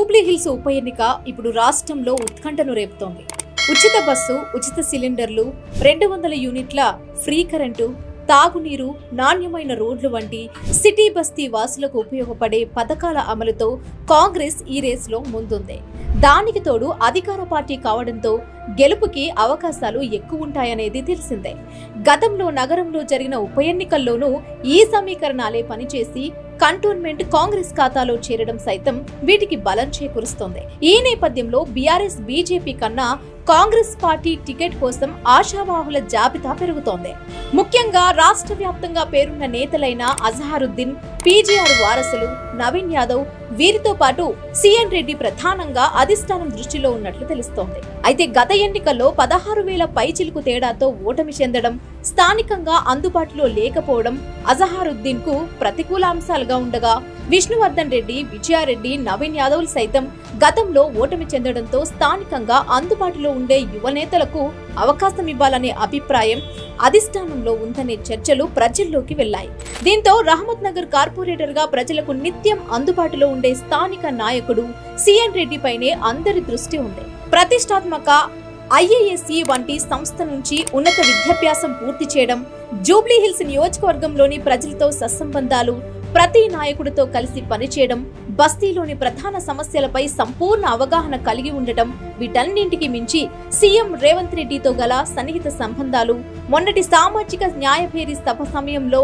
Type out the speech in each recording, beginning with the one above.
Jubilee hills ఉప ఎన్నిక ఇప్పుడు రాష్ట్రంలో ఉత్కంఠను రేపుతోంది. ఉచిత బస్సు, ఉచిత సిలిండర్లు, 200 యూనిట్ల ఫ్రీ కరెంటు, తాగునీరు, నాణ్యమైన రోడ్లు వంటి సిటీ బస్తీ వాసులకు ఉపయోగపడే పథకాల అమలుతో కాంగ్రెస్ ఈ రేసులో ముందుంది. దానికి తోడు అధికార పార్టీ కావడంతో గెలుపుకి అవకాశాలు ఎక్కువుంటాయనేది తెలిసిందే. గతంలో నగరంలో జరిగిన ఉప ఎన్నికల్లోనూ ఈ సమీకరణాలే పనిచేసి కంటోన్మెంట్ కాంగ్రెస్ ఖాతాలో చేరడం సైతం వీటికి బలం చేకూరుస్తోంది. ఈ నేపథ్యంలో బీఆర్ఎస్, బీజేపీ కన్నా కాంగ్రెస్ పార్టీ టికెట్ కోసం ఆశావాహుల జాబితా పెరుగుతోంది. ముఖ్యంగా రాష్ట్ర వ్యాప్తంగా పేరున్న నేతలైన అజహరుద్దీన్, పీజీఆర్ వారసులు, నవీన్ యాదవ్, వీరితో పాటు సిఎన్ రెడ్డి ప్రధానంగా అధిష్టానం దృష్టిలో ఉన్నట్లు తెలుస్తోంది. అయితే గత ఎన్నికల్లో 16,000 పైచిలుకు తేడాతో ఓటమి చెందడం, స్థానికంగా అందుబాటులో లేకపోవడం అజహరుద్దీన్ కు ప్రతికూల అంశాలుగా ఉండగా, విష్ణువర్ధన్ రెడ్డి, విజయారెడ్డి, నవీన్ యాదవ్ సైతం గతంలో ఓటమి చెందడంతో స్థానికంగా అందుబాటులో ఉండే యువ నేతలకు అవకాశం ఇవ్వాలనే అభిప్రాయం అధిష్టానంలో ఉందనే చర్చలు ప్రజల్లోకి వెళ్లాయి. దీంతో రహమత్ నగర్ కార్పొరేటర్ గా ప్రజలకు నిత్యం అందుబాటులో ఉండే స్థానిక నాయకుడు సిఎన్ రెడ్డి పైనే అందరి దృష్టి ఉంది. ప్రతిష్టాత్మక ఐఏఎస్ఈ వంటి సంస్థ నుంచి ఉన్నత విద్యాభ్యాసం పూర్తి చేయడం, జూబ్లీ హిల్స్ నియోజకవర్గంలోని ప్రజలతో సత్సంబంధాలు, ప్రతి నాయకుడితో కలిసి పనిచేయడం, బస్తీలోని ప్రధాన సమస్యలపై సంపూర్ణ అవగాహన కలిగి ఉండటం, వీటన్నింటికి మించి సీఎం రేవంత్ రెడ్డితో గల సన్నిహిత సంబంధాలు, మొన్నటి సామాజిక న్యాయభేరి సభ సమయంలో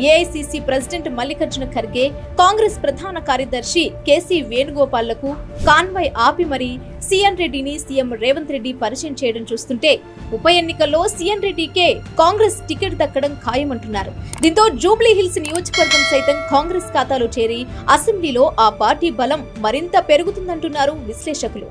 ఏఐసీసీ ప్రెసిడెంట్ మల్లికార్జున ఖర్గే, కాంగ్రెస్ ప్రధాన కార్యదర్శి కేసీ వేణుగోపాల్లకు కాన్వాయ్ ఆపి మరీ సిఎన్ రెడ్డిని సీఎం రేవంత్ రెడ్డి పరిచయం చేయడం చూస్తుంటే ఉప ఎన్నికల్లో సిఎన్ రెడ్డికే కాంగ్రెస్ టికెట్ దక్కడం ఖాయమంటున్నారు. దీంతో జూబ్లీ హిల్స్ నియోజకవర్గం సైతం కాంగ్రెస్ ఖాతాలో చేరి అసెంబ్లీలో ఆ పార్టీ బలం మరింత పెరుగుతుందంటున్నారు విశ్లేషకులు.